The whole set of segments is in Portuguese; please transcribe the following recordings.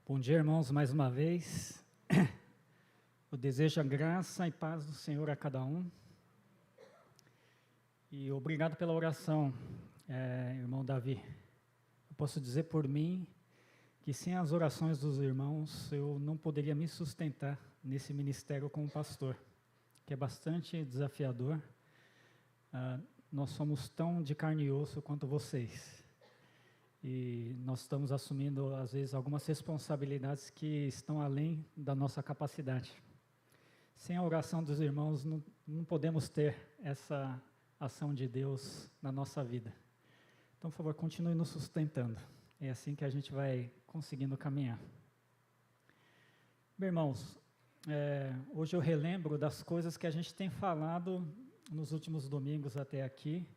Bom dia, irmãos, mais uma vez. Eu desejo a graça e paz do Senhor a cada um. E obrigado pela oração, irmão Davi. Eu posso dizer por mim que sem as orações dos irmãos eu não poderia me sustentar nesse ministério como pastor, que é bastante desafiador. Nós somos tão de carne e osso quanto vocês. E nós estamos assumindo, às vezes, algumas responsabilidades que estão além da nossa capacidade. Sem a oração dos irmãos, não podemos ter essa ação de Deus na nossa vida. Então, por favor, continue nos sustentando. É assim que a gente vai conseguindo caminhar. Meus irmãos, hoje eu relembro das coisas que a gente tem falado nos últimos domingos até aqui.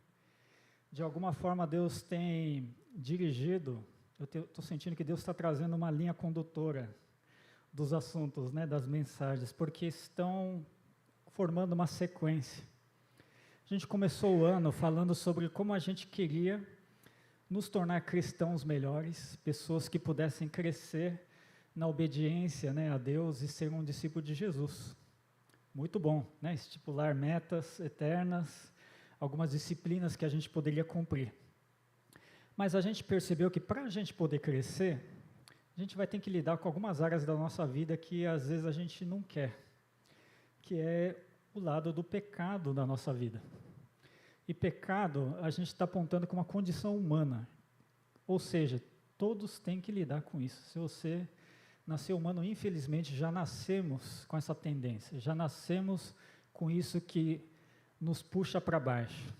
De alguma forma, Deus tem dirigido, eu estou sentindo que Deus está trazendo uma linha condutora dos assuntos, das mensagens, porque estão formando uma sequência. A gente começou o ano falando sobre como a gente queria nos tornar cristãos melhores, pessoas que pudessem crescer na obediência a Deus e ser um discípulo de Jesus. Muito bom, estipular metas eternas, algumas disciplinas que a gente poderia cumprir. Mas a gente percebeu que para a gente poder crescer, a gente vai ter que lidar com algumas áreas da nossa vida que às vezes a gente não quer, que é o lado do pecado da nossa vida. E pecado a gente está apontando como uma condição humana, ou seja, todos têm que lidar com isso. Se você nasceu humano, infelizmente já nascemos com essa tendência, já nascemos com isso que nos puxa para baixo,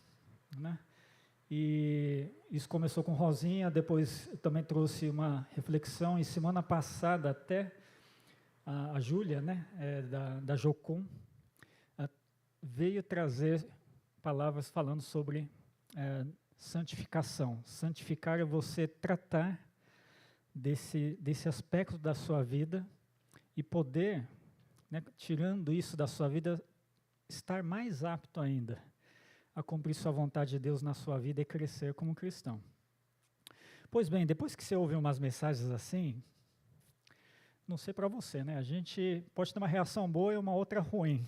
E isso começou com Rosinha, depois eu também trouxe uma reflexão, e semana passada até a Júlia, da Jocum, veio trazer palavras falando sobre santificação. Santificar é você tratar desse aspecto da sua vida e poder, tirando isso da sua vida, estar mais apto ainda a cumprir sua vontade de Deus na sua vida e crescer como cristão. Pois bem, depois que você ouve umas mensagens assim, não sei para você, a gente pode ter uma reação boa e uma outra ruim.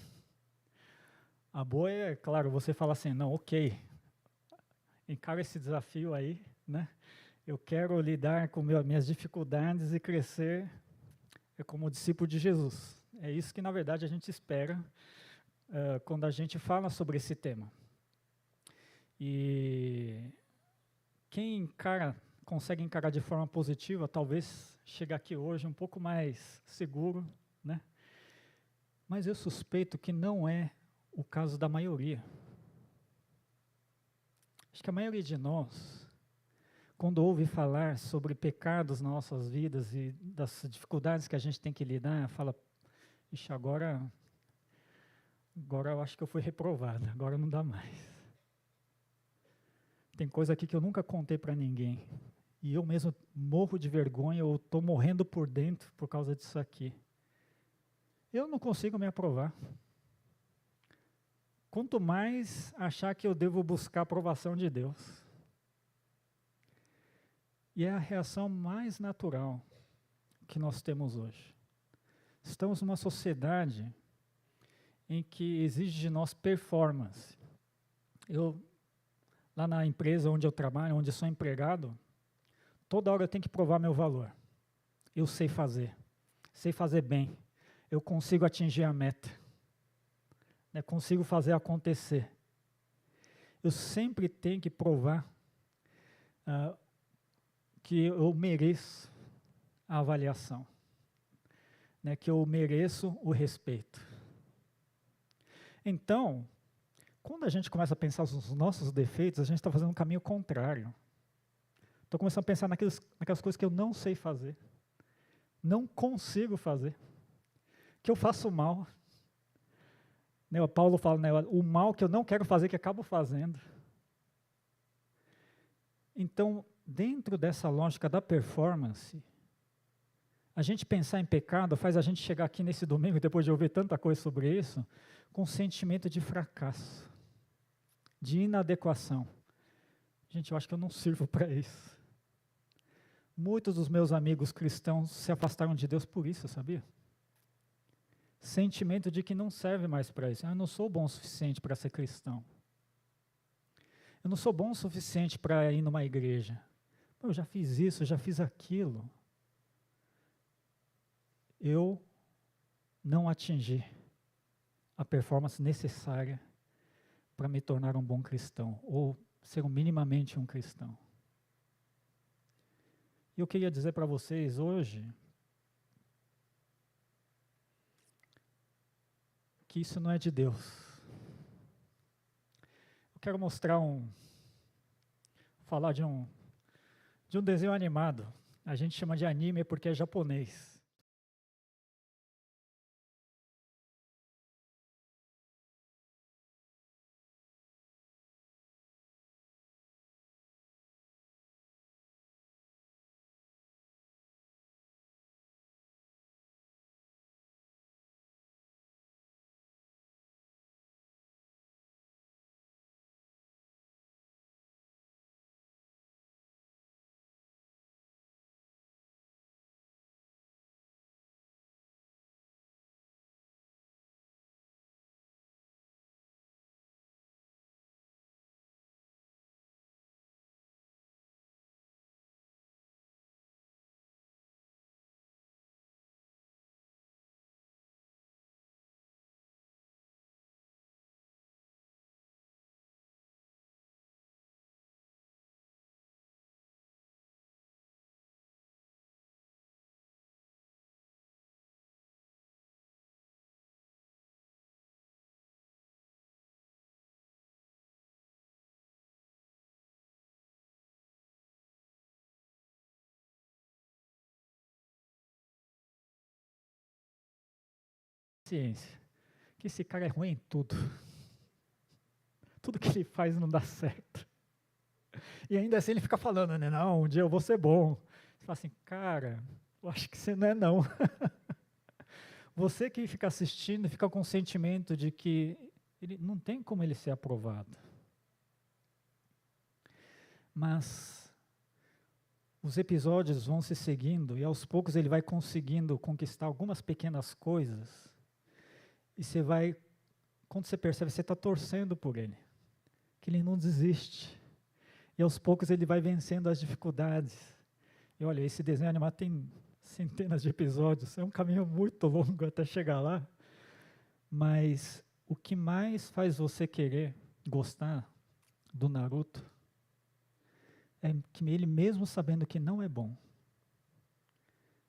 A boa é, claro, você fala assim, não, ok, encara esse desafio aí, Eu quero lidar com minhas dificuldades e crescer como discípulo de Jesus. É isso que, na verdade, a gente espera quando a gente fala sobre esse tema. E quem consegue encarar de forma positiva, talvez chegue aqui hoje um pouco mais seguro, Mas eu suspeito que não é o caso da maioria. Acho que a maioria de nós, quando ouve falar sobre pecados nas nossas vidas e das dificuldades que a gente tem que lidar, fala, ixi, agora eu acho que eu fui reprovado, agora não dá mais. Tem coisa aqui que eu nunca contei para ninguém. E eu mesmo morro de vergonha, eu estou morrendo por dentro por causa disso aqui. Eu não consigo me aprovar. Quanto mais achar que eu devo buscar a aprovação de Deus. E é a reação mais natural que nós temos hoje. Estamos numa sociedade em que exige de nós performance. Lá na empresa onde eu trabalho, onde eu sou empregado, toda hora eu tenho que provar meu valor. Eu sei fazer bem, eu consigo atingir a meta, consigo fazer acontecer. Eu sempre tenho que provar que eu mereço a avaliação, que eu mereço o respeito. Então, quando a gente começa a pensar nos nossos defeitos, a gente está fazendo um caminho contrário. Estou começando a pensar naquelas coisas que eu não sei fazer, não consigo fazer, que eu faço mal. O Paulo fala, o mal que eu não quero fazer, que acabo fazendo. Então, dentro dessa lógica da performance, a gente pensar em pecado faz a gente chegar aqui nesse domingo, depois de ouvir tanta coisa sobre isso, com um sentimento de fracasso, de inadequação. Gente, eu acho que eu não sirvo para isso. Muitos dos meus amigos cristãos se afastaram de Deus por isso, sabia? Sentimento de que não serve mais para isso. Eu não sou bom o suficiente para ser cristão. Eu não sou bom o suficiente para ir numa igreja. Eu já fiz isso, eu já fiz aquilo. Eu não atingi a performance necessária para me tornar um bom cristão, ou ser minimamente um cristão. E eu queria dizer para vocês hoje que isso não é de Deus. Eu quero falar de um desenho animado. A gente chama de anime porque é japonês. Ciência, que esse cara é ruim em tudo. Tudo que ele faz não dá certo. E ainda assim ele fica falando, né? Não, um dia eu vou ser bom. Você fala assim, cara, eu acho que você não é não. Você que fica assistindo, fica com o sentimento de que ele não tem como ele ser aprovado. Mas os episódios vão se seguindo e aos poucos ele vai conseguindo conquistar algumas pequenas coisas. E você vai, quando você percebe, você está torcendo por ele. Que ele não desiste. E aos poucos ele vai vencendo as dificuldades. E olha, esse desenho animado tem centenas de episódios, é um caminho muito longo até chegar lá. Mas o que mais faz você querer gostar do Naruto é que ele, mesmo sabendo que não é bom,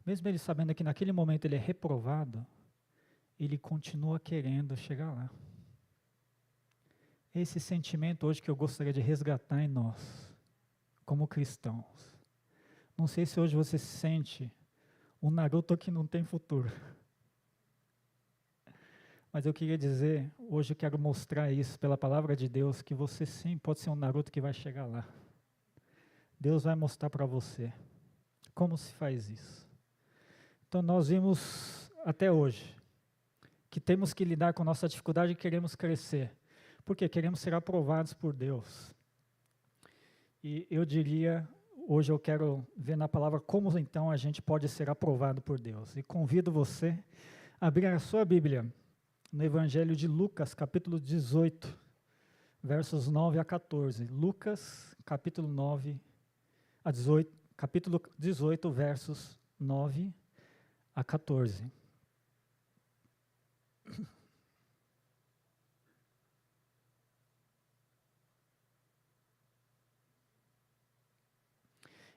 mesmo ele sabendo que naquele momento ele é reprovado, ele continua querendo chegar lá. Esse sentimento hoje que eu gostaria de resgatar em nós, como cristãos. Não sei se hoje você se sente um Naruto que não tem futuro. Mas eu queria dizer, hoje eu quero mostrar isso pela palavra de Deus, que você sim pode ser um Naruto que vai chegar lá. Deus vai mostrar para você como se faz isso. Então nós vimos até hoje que temos que lidar com nossa dificuldade e queremos crescer. Porque queremos ser aprovados por Deus. E eu diria, hoje eu quero ver na palavra como então a gente pode ser aprovado por Deus. E convido você a abrir a sua Bíblia no Evangelho de Lucas, capítulo 18, versos 9 a 14. Lucas, capítulo 18, versos 9 a 14.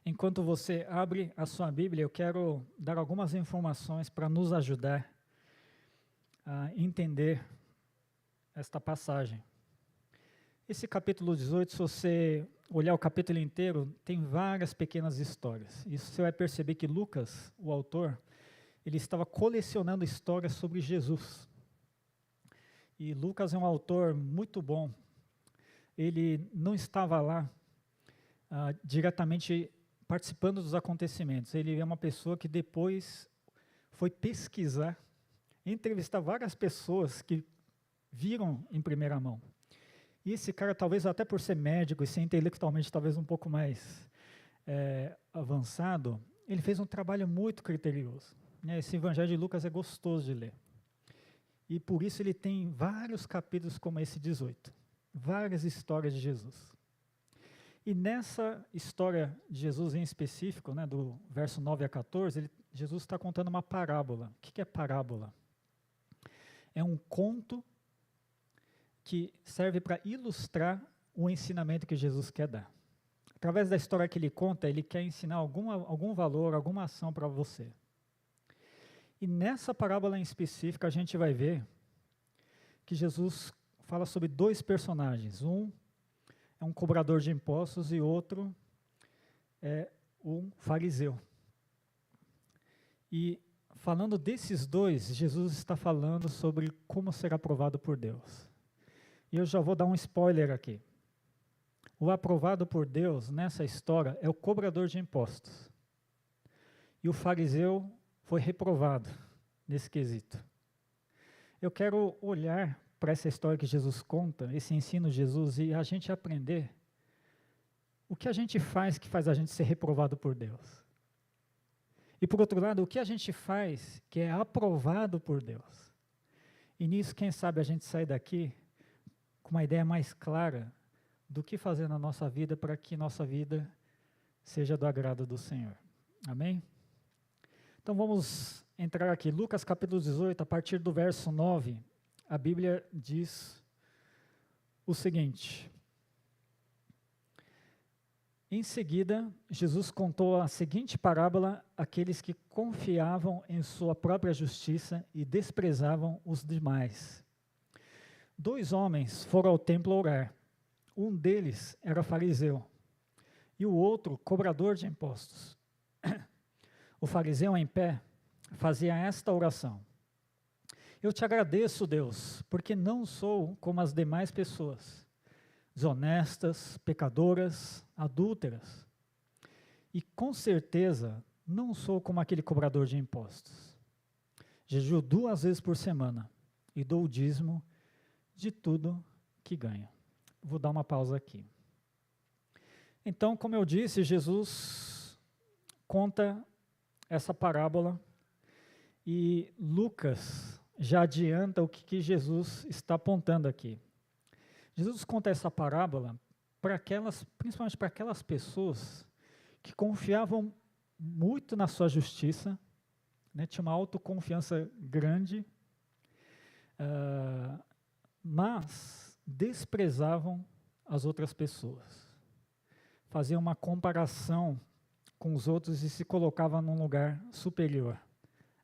Enquanto você abre a sua Bíblia, eu quero dar algumas informações para nos ajudar a entender esta passagem. Esse capítulo 18, se você olhar o capítulo inteiro, tem várias pequenas histórias. Isso você vai perceber que Lucas, o autor, ele estava colecionando histórias sobre Jesus. E Lucas é um autor muito bom. Ele não estava lá diretamente participando dos acontecimentos. Ele é uma pessoa que depois foi pesquisar, entrevistar várias pessoas que viram em primeira mão. E esse cara, talvez até por ser médico e ser intelectualmente talvez um pouco mais avançado, ele fez um trabalho muito criterioso. Esse Evangelho de Lucas é gostoso de ler. E por isso ele tem vários capítulos como esse 18. Várias histórias de Jesus. E nessa história de Jesus em específico, do verso 9 a 14, Jesus está contando uma parábola. O que é parábola? É um conto que serve para ilustrar o ensinamento que Jesus quer dar. Através da história que ele conta, ele quer ensinar algum valor, alguma ação para você. E nessa parábola em específico, a gente vai ver que Jesus fala sobre dois personagens. Um é um cobrador de impostos e outro é um fariseu. E falando desses dois, Jesus está falando sobre como ser aprovado por Deus. E eu já vou dar um spoiler aqui. O aprovado por Deus nessa história é o cobrador de impostos. E o fariseu foi reprovado nesse quesito. Eu quero olhar para essa história que Jesus conta, esse ensino de Jesus, e a gente aprender o que a gente faz que faz a gente ser reprovado por Deus. E por outro lado, o que a gente faz que é aprovado por Deus. E nisso, quem sabe, a gente sai daqui com uma ideia mais clara do que fazer na nossa vida para que nossa vida seja do agrado do Senhor. Amém? Então vamos entrar aqui. Lucas capítulo 18, a partir do verso 9, a Bíblia diz o seguinte. Em seguida, Jesus contou a seguinte parábola àqueles que confiavam em sua própria justiça e desprezavam os demais. 2 homens foram ao templo orar. Um deles era fariseu e o outro cobrador de impostos. O fariseu, em pé, fazia esta oração: Eu te agradeço, Deus, porque não sou como as demais pessoas, desonestas, pecadoras, adúlteras. E com certeza não sou como aquele cobrador de impostos. Jejuo 2 vezes por semana e dou o dízimo de tudo que ganho. Vou dar uma pausa aqui. Então, como eu disse, Jesus conta essa parábola e Lucas já adianta o que Jesus está apontando aqui. Jesus conta essa parábola principalmente para aquelas pessoas que confiavam muito na sua justiça, tinha uma autoconfiança grande, mas desprezavam as outras pessoas. Faziam uma comparação com os outros e se colocavam num lugar superior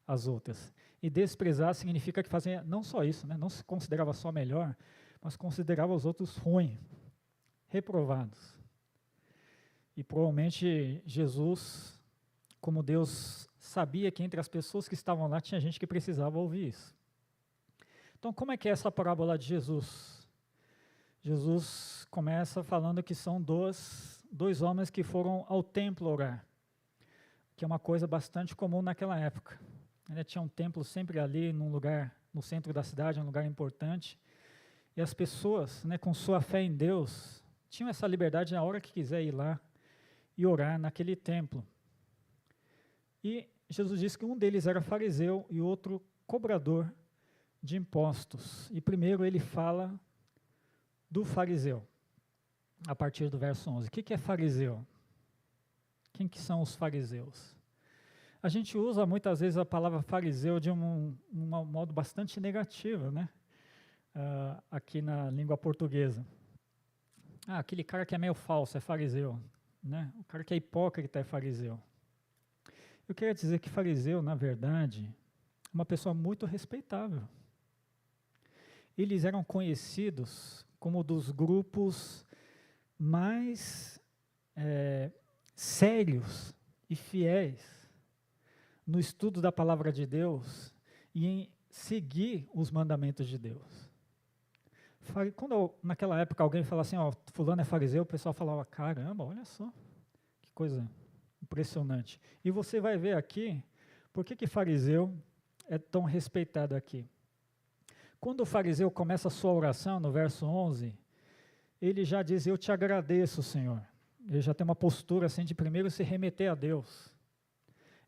às outras. E desprezar significa que fazia não só isso, não se considerava só melhor, mas considerava os outros ruins, reprovados. E provavelmente Jesus, como Deus sabia que entre as pessoas que estavam lá tinha gente que precisava ouvir isso. Então, como é que é essa parábola de Jesus? Jesus começa falando que são dois homens que foram ao templo orar, que é uma coisa bastante comum naquela época. Tinha um templo sempre ali, num lugar, no centro da cidade, um lugar importante, e as pessoas, com sua fé em Deus, tinham essa liberdade na hora que quiser ir lá e orar naquele templo. E Jesus disse que um deles era fariseu e o outro cobrador de impostos. E primeiro ele fala do fariseu, a partir do verso 11. O que é fariseu? Quem que são os fariseus? A gente usa muitas vezes a palavra fariseu de um modo bastante negativo, aqui na língua portuguesa. Aquele cara que é meio falso é fariseu, O cara que é hipócrita é fariseu. Eu queria dizer que fariseu, na verdade, é uma pessoa muito respeitável. Eles eram conhecidos como dos grupos mais sérios e fiéis no estudo da palavra de Deus e em seguir os mandamentos de Deus. Quando naquela época alguém falava assim, fulano é fariseu, o pessoal falava, caramba, olha só, que coisa impressionante. E você vai ver aqui, por que fariseu é tão respeitado aqui? Quando o fariseu começa a sua oração, no verso 11, ele já diz, eu te agradeço, Senhor. ele já tem uma postura assim de primeiro se remeter a Deus.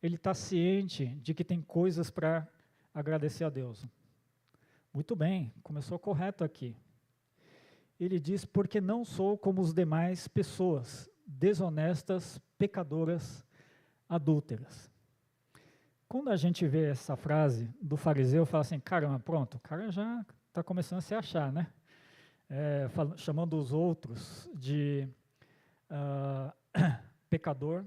Ele está ciente de que tem coisas para agradecer a Deus. Muito bem, começou correto aqui. Ele diz, porque não sou como os demais pessoas, desonestas, pecadoras, adúlteras. Quando a gente vê essa frase do fariseu, fala assim, caramba, pronto, o cara já está começando a se achar, né? Chamando os outros de pecador,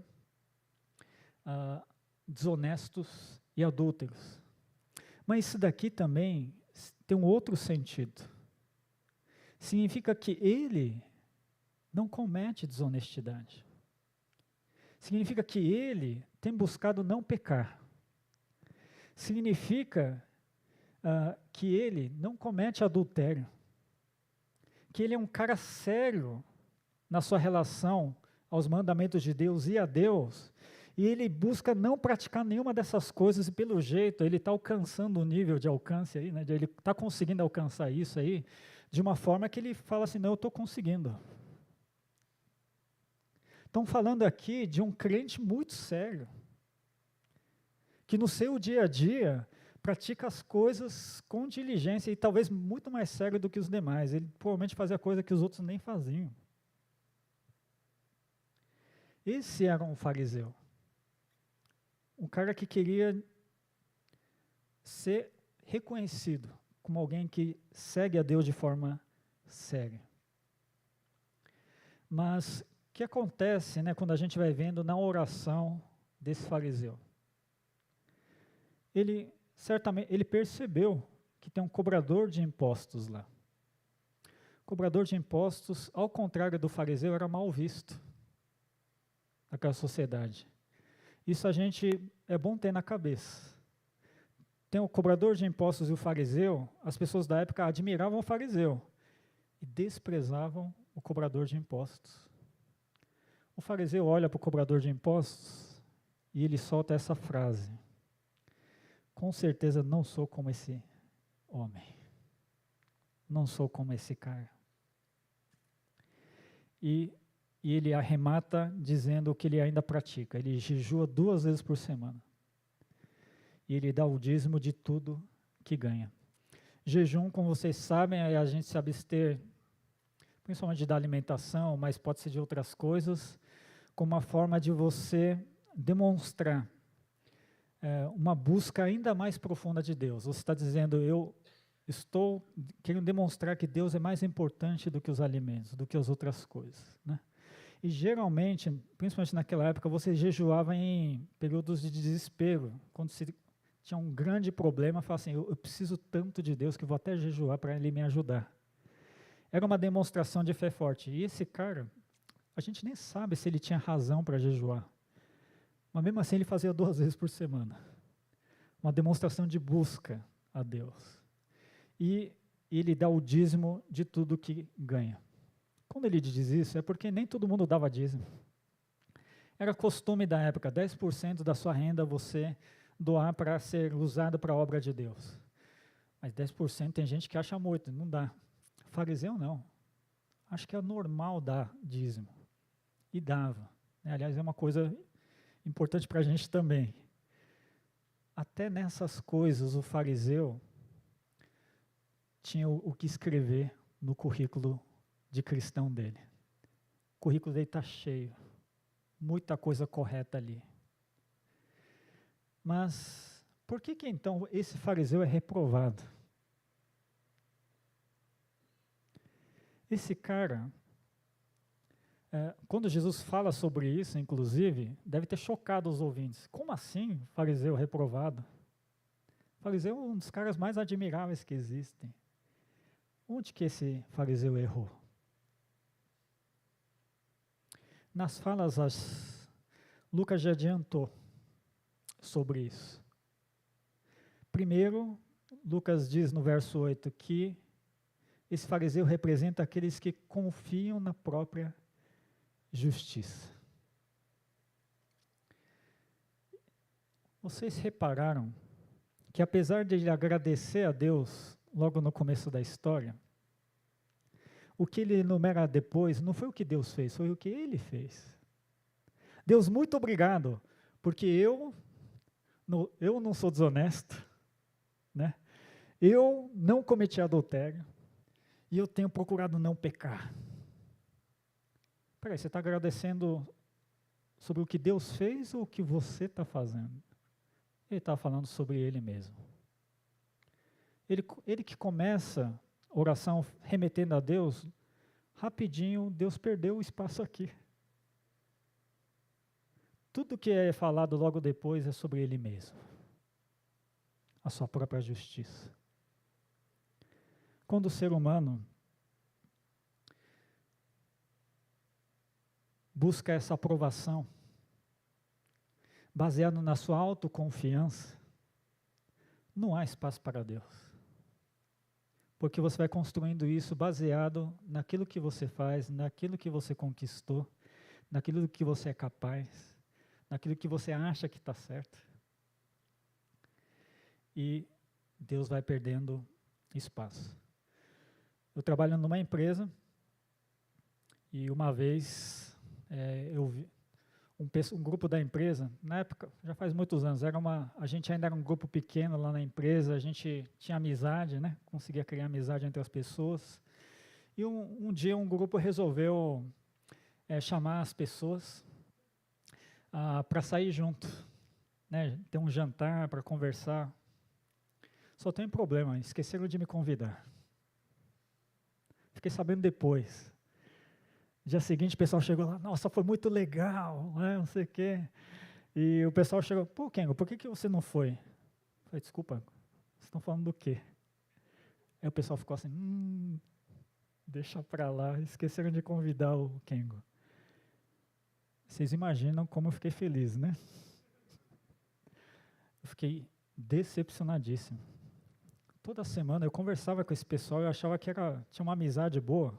desonestos e adúlteros. Mas isso daqui também tem um outro sentido. Significa que ele não comete desonestidade. Significa que ele tem buscado não pecar. Significa que ele não comete adultério. Que ele é um cara sério na sua relação aos mandamentos de Deus e a Deus, e ele busca não praticar nenhuma dessas coisas, e pelo jeito ele está alcançando o nível de alcance aí, né, ele está conseguindo alcançar isso aí, de uma forma que ele fala assim, não, eu estou conseguindo. Estão falando aqui de um crente muito sério, que no seu dia a dia pratica as coisas com diligência e talvez muito mais sério do que os demais. Ele provavelmente fazia coisa que os outros nem faziam. Esse era um fariseu. Um cara que queria ser reconhecido como alguém que segue a Deus de forma séria. Mas o que acontece, né, quando a gente vai vendo na oração desse fariseu? Ele percebeu que tem um cobrador de impostos lá. O cobrador de impostos, ao contrário do fariseu, era mal visto naquela sociedade. Isso é bom ter na cabeça. Tem o cobrador de impostos e o fariseu, as pessoas da época admiravam o fariseu e desprezavam o cobrador de impostos. O fariseu olha para o cobrador de impostos e ele solta essa frase: com certeza não sou como esse homem. Não sou como esse cara. E ele arremata dizendo o que ele ainda pratica. Ele jejua 2 vezes por semana. E ele dá o dízimo de tudo que ganha. Jejum, como vocês sabem, é a gente se abster, principalmente da alimentação, mas pode ser de outras coisas, como uma forma de você demonstrar uma busca ainda mais profunda de Deus. Você está dizendo, eu estou querendo demonstrar que Deus é mais importante do que os alimentos, do que as outras coisas, né? E geralmente, principalmente naquela época, você jejuava em períodos de desespero, quando se tinha um grande problema, falava assim, eu preciso tanto de Deus que vou até jejuar para Ele me ajudar. Era uma demonstração de fé forte. E esse cara, a gente nem sabe se ele tinha razão para jejuar. Mas mesmo assim ele fazia 2 vezes por semana. Uma demonstração de busca a Deus. E ele dá o dízimo de tudo que ganha. Quando ele diz isso, é porque nem todo mundo dava dízimo. Era costume da época, 10% da sua renda você doar para ser usado para a obra de Deus. Mas 10% tem gente que acha muito, não dá. Fariseu não. Acho que é normal dar dízimo. E dava. Aliás, é uma coisa importante para a gente também. Até nessas coisas, o fariseu tinha o que escrever no currículo de cristão dele. O currículo dele está cheio. Muita coisa correta ali. Mas, por que então esse fariseu é reprovado? Esse cara, quando Jesus fala sobre isso, inclusive, deve ter chocado os ouvintes. Como assim, fariseu reprovado? Fariseu é um dos caras mais admiráveis que existem. Onde que esse fariseu errou? Nas falas, Lucas já adiantou sobre isso. Primeiro, Lucas diz no verso 8 que esse fariseu representa aqueles que confiam na própria justiça. Vocês repararam que apesar de ele agradecer a Deus logo no começo da história, O que ele enumera depois não foi o que Deus fez, foi o que ele fez. Deus, muito obrigado, porque eu não sou desonesto, né? Eu não cometi adultério e eu tenho procurado não pecar. Peraí, você está agradecendo sobre o que Deus fez ou o que você está fazendo? Ele está falando sobre ele mesmo. Ele que começa a oração remetendo a Deus, rapidinho, Deus perdeu o espaço aqui. Tudo que é falado logo depois é sobre ele mesmo. A sua própria justiça. Quando o ser humano busca essa aprovação, baseado na sua autoconfiança, não há espaço para Deus. Porque você vai construindo isso baseado naquilo que você faz, naquilo que você conquistou, naquilo que você é capaz, naquilo que você acha que está certo. E Deus vai perdendo espaço. Eu trabalho numa empresa e uma vez eu vi um grupo da empresa, na época, já faz muitos anos, a gente ainda era um grupo pequeno lá na empresa, a gente tinha amizade, né? Conseguia criar amizade entre as pessoas. E um dia um grupo resolveu chamar as pessoas para sair junto, né? Ter um jantar para conversar. Só tem um problema, esqueceram de me convidar. Fiquei sabendo depois. Dia seguinte o pessoal chegou lá, nossa, foi muito legal, né, não sei o quê. E o pessoal chegou, pô, Kengo, por que você não foi? Eu falei, desculpa, vocês estão falando do quê? Aí o pessoal ficou assim, deixa pra lá, esqueceram de convidar o Kengo. Vocês imaginam como eu fiquei feliz, né? Eu fiquei decepcionadíssimo. Toda semana eu conversava com esse pessoal, eu achava que tinha uma amizade boa.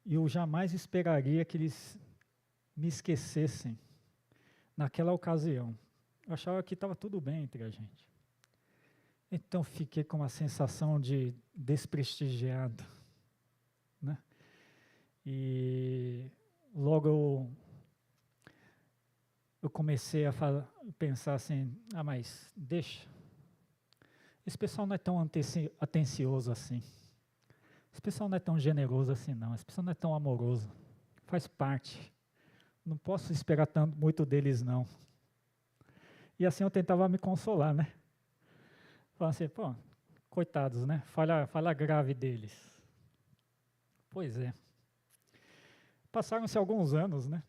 E eu jamais esperaria que eles me esquecessem naquela ocasião. Eu achava que estava tudo bem entre a gente. Então fiquei com uma sensação de desprestigiado, né? E logo eu comecei a pensar assim, mas deixa. Esse pessoal não é tão atencioso assim. Esse pessoal não é tão generoso assim, não. Esse pessoal não é tão amoroso. Faz parte. Não posso esperar muito deles, não. E assim eu tentava me consolar, né? Falando assim, pô, coitados, né? Falha grave deles. Pois é. Passaram-se alguns anos, né?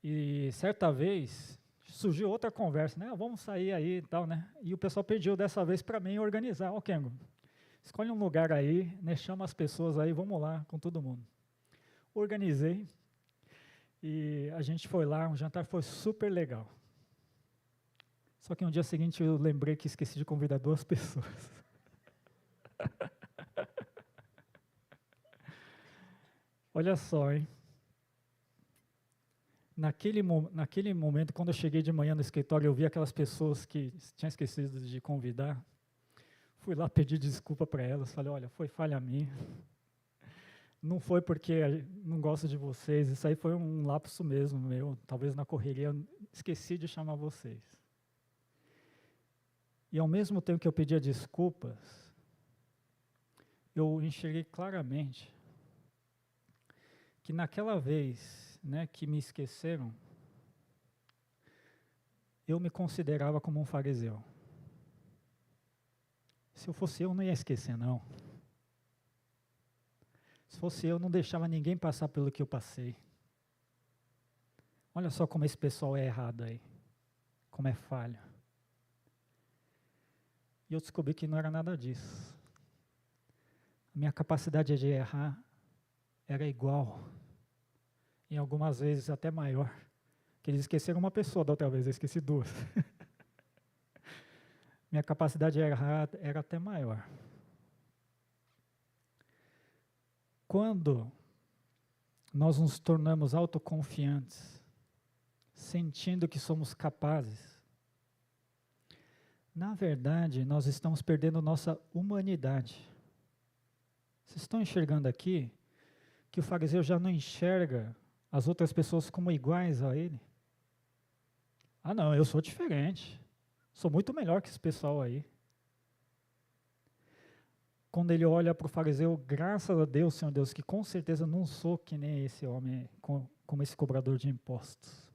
E certa vez surgiu outra conversa, né? Vamos sair aí e tal, né? E o pessoal pediu dessa vez para mim organizar. Ó, Kengo, escolhe um lugar aí, né, chama as pessoas aí, vamos lá com todo mundo. Organizei e a gente foi lá, um jantar foi super legal. Só que no dia seguinte eu lembrei que esqueci de convidar 2 pessoas. Olha só, hein? Naquele momento, quando eu cheguei de manhã no escritório, eu vi aquelas pessoas que tinham esquecido de convidar. Fui lá pedir desculpa para elas, falei, olha, foi falha minha. Não foi porque não gosto de vocês, isso aí foi um lapso mesmo meu, talvez na correria eu esqueci de chamar vocês. E ao mesmo tempo que eu pedia desculpas, eu enxerguei claramente que naquela vez, né, que me esqueceram, eu me considerava como um fariseu. Se eu fosse eu, não ia esquecer, não. Se fosse eu, não deixava ninguém passar pelo que eu passei. Olha só como esse pessoal é errado aí. Como é falho. E eu descobri que não era nada disso. A minha capacidade de errar era igual. E algumas vezes até maior. Que eles esqueceram uma pessoa da outra vez, eu esqueci 2. Minha capacidade de errar era até maior. Quando nós nos tornamos autoconfiantes, sentindo que somos capazes, na verdade, nós estamos perdendo nossa humanidade. Vocês estão enxergando aqui que o fariseu já não enxerga as outras pessoas como iguais a ele? Ah, não, eu sou diferente. Sou muito melhor que esse pessoal aí. Quando ele olha para o fariseu, graças a Deus, Senhor Deus, que com certeza não sou que nem esse homem, como esse cobrador de impostos.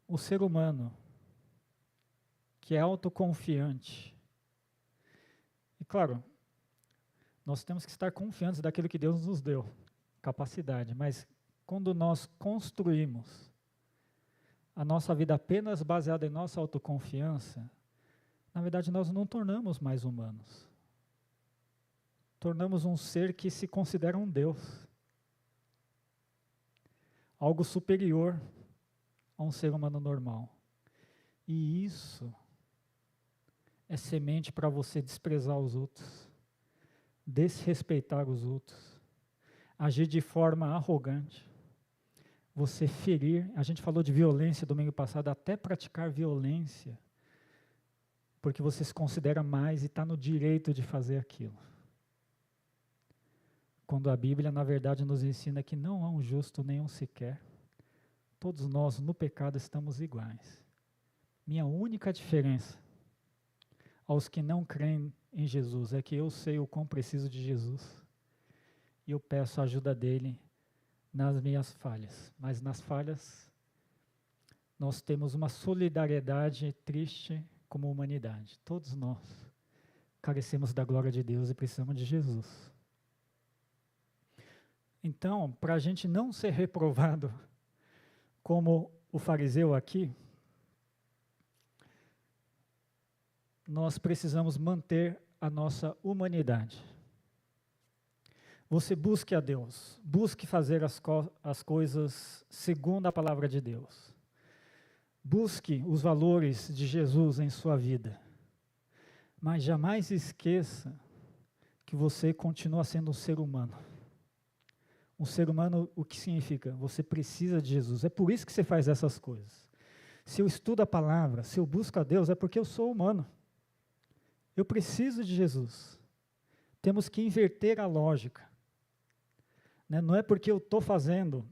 O ser humano, que é autoconfiante, e claro, nós temos que estar confiantes daquilo que Deus nos deu, capacidade, mas quando nós construímos a nossa vida apenas baseada em nossa autoconfiança, na verdade nós não tornamos mais humanos. Tornamos um ser que se considera um Deus. Algo superior a um ser humano normal. E isso é semente para você desprezar os outros, desrespeitar os outros, agir de forma arrogante, você ferir. A gente falou de violência domingo passado, até praticar violência, porque você se considera mais e está no direito de fazer aquilo. Quando a Bíblia, na verdade, nos ensina que não há um justo nenhum sequer. Todos nós, no pecado, estamos iguais. Minha única diferença aos que não creem em Jesus é que eu sei o quão preciso de Jesus. E eu peço a ajuda dele nas minhas falhas. Mas nas falhas, nós temos uma solidariedade triste como humanidade. Todos nós carecemos da glória de Deus e precisamos de Jesus. Então, para a gente não ser reprovado como o fariseu aqui, nós precisamos manter a nossa humanidade. Você busque a Deus, busque fazer as coisas segundo a palavra de Deus. Busque os valores de Jesus em sua vida. Mas jamais esqueça que você continua sendo um ser humano. Um ser humano, o que significa? Você precisa de Jesus. É por isso que você faz essas coisas. Se eu estudo a palavra, se eu busco a Deus, é porque eu sou humano. Eu preciso de Jesus. Temos que inverter a lógica. Né? Não é porque eu estou fazendo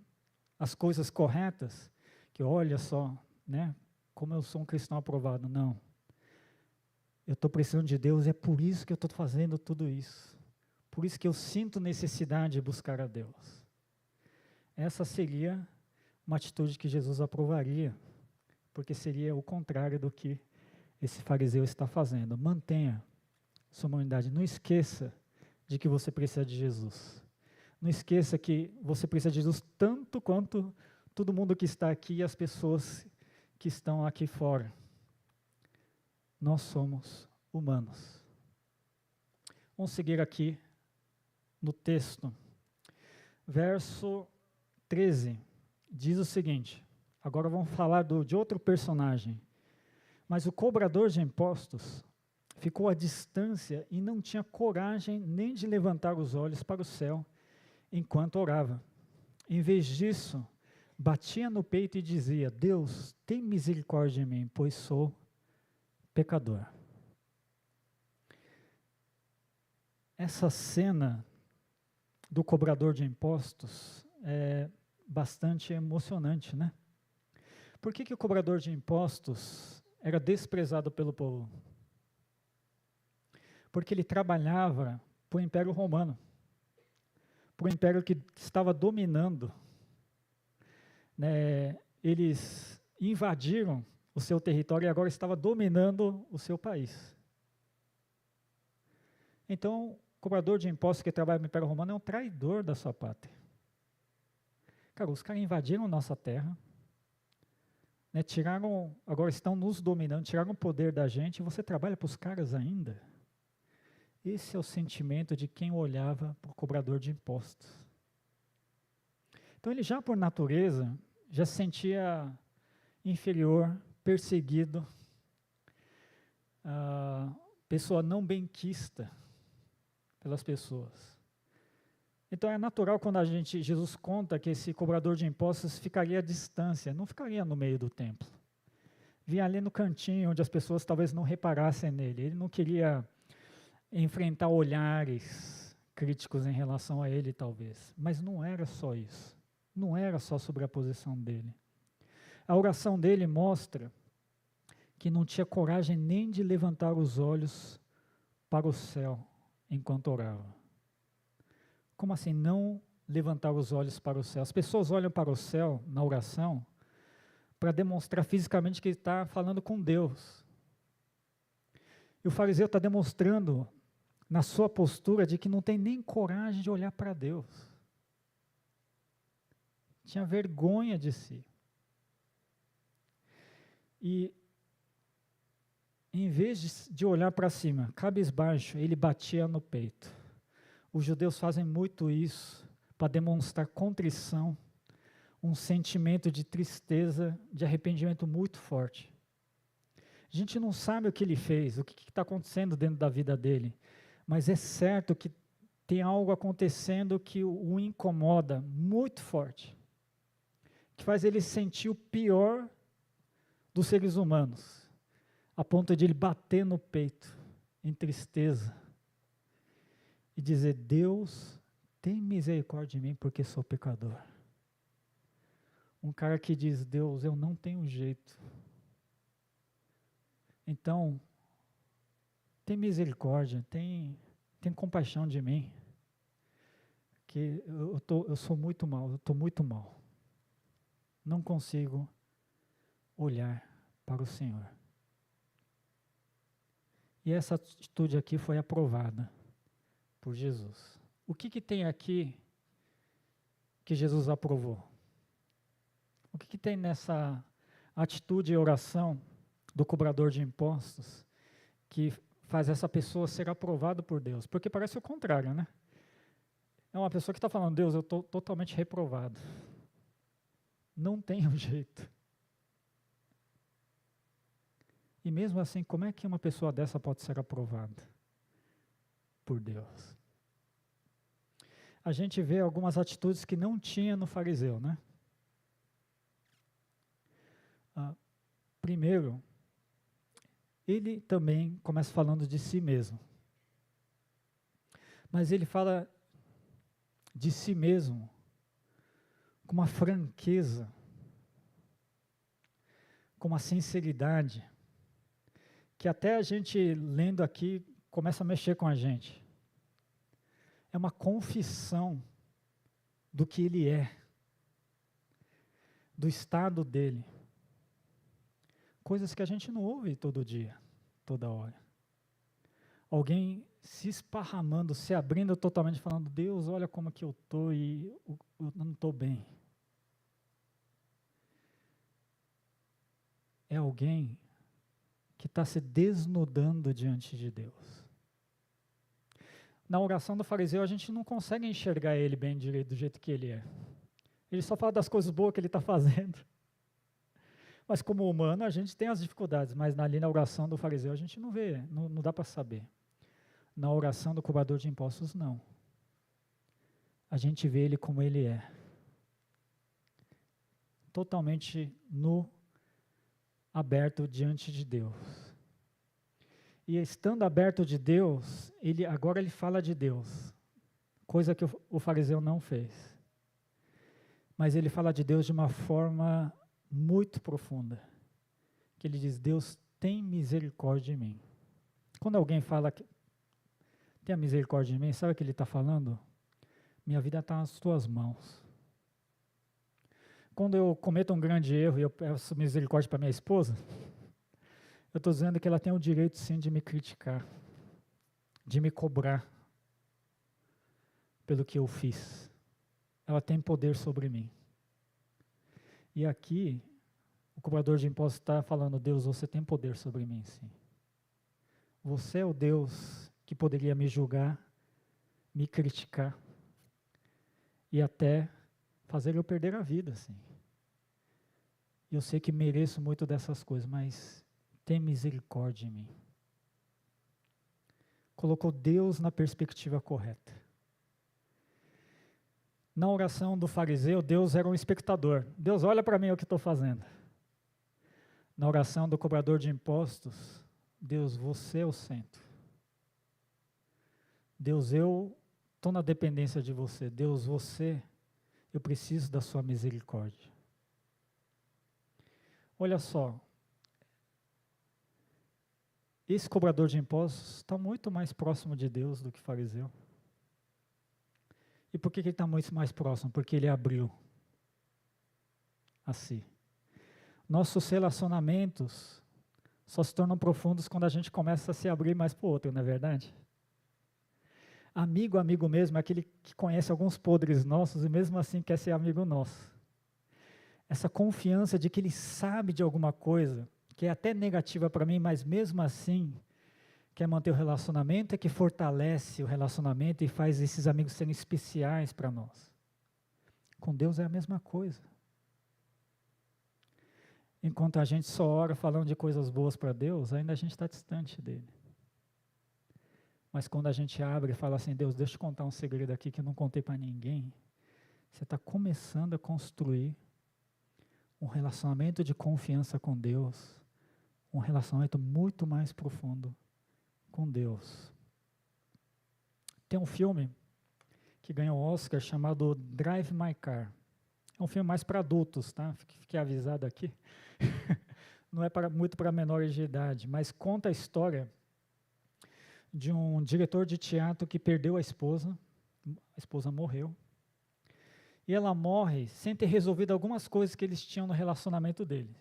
as coisas corretas, que olha só, né, como eu sou um cristão aprovado. Não. Eu estou precisando de Deus, é por isso que eu estou fazendo tudo isso. Por isso que eu sinto necessidade de buscar a Deus. Essa seria uma atitude que Jesus aprovaria, porque seria o contrário do que esse fariseu está fazendo. Mantenha sua humanidade. Não esqueça de que você precisa de Jesus. Não esqueça que você precisa de Jesus tanto quanto todo mundo que está aqui e as pessoas que estão aqui fora. Nós somos humanos. Vamos seguir aqui no texto. Verso 13 diz o seguinte. Agora vamos falar de outro personagem. Mas o cobrador de impostos ficou à distância e não tinha coragem nem de levantar os olhos para o céu enquanto orava. Em vez disso, batia no peito e dizia: Deus, tem misericórdia de mim, pois sou pecador. Essa cena do cobrador de impostos é bastante emocionante, né? Por que o cobrador de impostos era desprezado pelo povo? Porque ele trabalhava para o Império Romano, para o império que estava dominando. Né? Eles invadiram o seu território e agora estava dominando o seu país. Então, o cobrador de impostos que trabalha no Império Romano é um traidor da sua pátria. Cara, os caras invadiram nossa terra, né, agora estão nos dominando, tiraram o poder da gente e você trabalha para os caras ainda? Esse é o sentimento de quem olhava para o cobrador de impostos. Então ele já por natureza, já se sentia inferior, perseguido, pessoa não benquista pelas pessoas. Então é natural quando Jesus conta que esse cobrador de impostos ficaria à distância, não ficaria no meio do templo. Vinha ali no cantinho onde as pessoas talvez não reparassem nele. Ele não queria enfrentar olhares críticos em relação a ele, talvez. Mas não era só isso. Não era só sobre a posição dele. A oração dele mostra que não tinha coragem nem de levantar os olhos para o céu enquanto orava. Como assim, não levantar os olhos para o céu? As pessoas olham para o céu na oração para demonstrar fisicamente que ele está falando com Deus. E o fariseu está demonstrando na sua postura de que não tem nem coragem de olhar para Deus. Tinha vergonha de si. E em vez de olhar para cima, cabisbaixo, ele batia no peito. Os judeus fazem muito isso para demonstrar contrição, um sentimento de tristeza, de arrependimento muito forte. A gente não sabe o que ele fez, o que está acontecendo dentro da vida dele, mas é certo que tem algo acontecendo que o incomoda muito forte, que faz ele sentir o pior dos seres humanos, a ponto de ele bater no peito, em tristeza, e dizer: Deus, tem misericórdia de mim porque sou pecador. Um cara que diz: Deus, eu não tenho jeito. Então, tem misericórdia, tem compaixão de mim, que eu sou muito mal, eu estou muito mal. Não consigo olhar para o Senhor. E essa atitude aqui foi aprovada por Jesus. O que tem aqui que Jesus aprovou? O que tem nessa atitude e oração do cobrador de impostos que faz essa pessoa ser aprovada por Deus? Porque parece o contrário, né? É uma pessoa que está falando: Deus, eu estou totalmente reprovado. Não tenho jeito. E mesmo assim, como é que uma pessoa dessa pode ser aprovada por Deus? A gente vê algumas atitudes que não tinha no fariseu, né? Primeiro, ele também começa falando de si mesmo. Mas ele fala de si mesmo com uma franqueza, com uma sinceridade, que até a gente lendo aqui começa a mexer com a gente. É uma confissão do que ele é, do estado dele. Coisas que a gente não ouve todo dia, toda hora. Alguém se esparramando, se abrindo totalmente, falando: Deus, olha como que eu estou e eu não estou bem. É alguém que está se desnudando diante de Deus. Na oração do fariseu, a gente não consegue enxergar ele bem direito do jeito que ele é. Ele só fala das coisas boas que ele está fazendo. Mas como humano, a gente tem as dificuldades, mas ali na oração do fariseu a gente não vê, não dá para saber. Na oração do cobrador de impostos, não. A gente vê ele como ele é. Totalmente nu, aberto diante de Deus. E estando aberto de Deus, agora ele fala de Deus, coisa que o fariseu não fez. Mas ele fala de Deus de uma forma muito profunda, que ele diz: Deus, tem misericórdia de mim. Quando alguém fala que tem misericórdia de mim, sabe o que ele está falando? Minha vida está nas tuas mãos. Quando eu cometo um grande erro e eu peço misericórdia para minha esposa, eu estou dizendo que ela tem o direito sim de me criticar, de me cobrar pelo que eu fiz. Ela tem poder sobre mim. E aqui, o cobrador de impostos está falando: Deus, você tem poder sobre mim, sim. Você é o Deus que poderia me julgar, me criticar e até fazer eu perder a vida, sim. Eu sei que mereço muito dessas coisas, mas tem misericórdia em mim. Colocou Deus na perspectiva correta. Na oração do fariseu, Deus era um espectador. Deus, olha para mim o que estou fazendo. Na oração do cobrador de impostos, Deus, você é o centro. Deus, eu estou na dependência de você. Deus, eu preciso da sua misericórdia. Olha só, esse cobrador de impostos está muito mais próximo de Deus do que o fariseu. E por que ele está muito mais próximo? Porque ele abriu a si. Nossos relacionamentos só se tornam profundos quando a gente começa a se abrir mais para o outro, não é verdade? Amigo mesmo é aquele que conhece alguns podres nossos e mesmo assim quer ser amigo nosso. Essa confiança de que ele sabe de alguma coisa, que é até negativa para mim, mas mesmo assim quer manter o relacionamento, é que fortalece o relacionamento e faz esses amigos serem especiais para nós. Com Deus é a mesma coisa. Enquanto a gente só ora falando de coisas boas para Deus, ainda a gente está distante dele. Mas quando a gente abre e fala assim, Deus, deixa eu contar um segredo aqui que eu não contei para ninguém, você está começando a construir um relacionamento de confiança com Deus, um relacionamento muito mais profundo com Deus. Tem um filme que ganhou o Oscar chamado Drive My Car. É um filme mais para adultos, tá? Fiquei avisado aqui. Não é muito para menores de idade, mas conta a história de um diretor de teatro que perdeu a esposa morreu, e ela morre sem ter resolvido algumas coisas que eles tinham no relacionamento dele.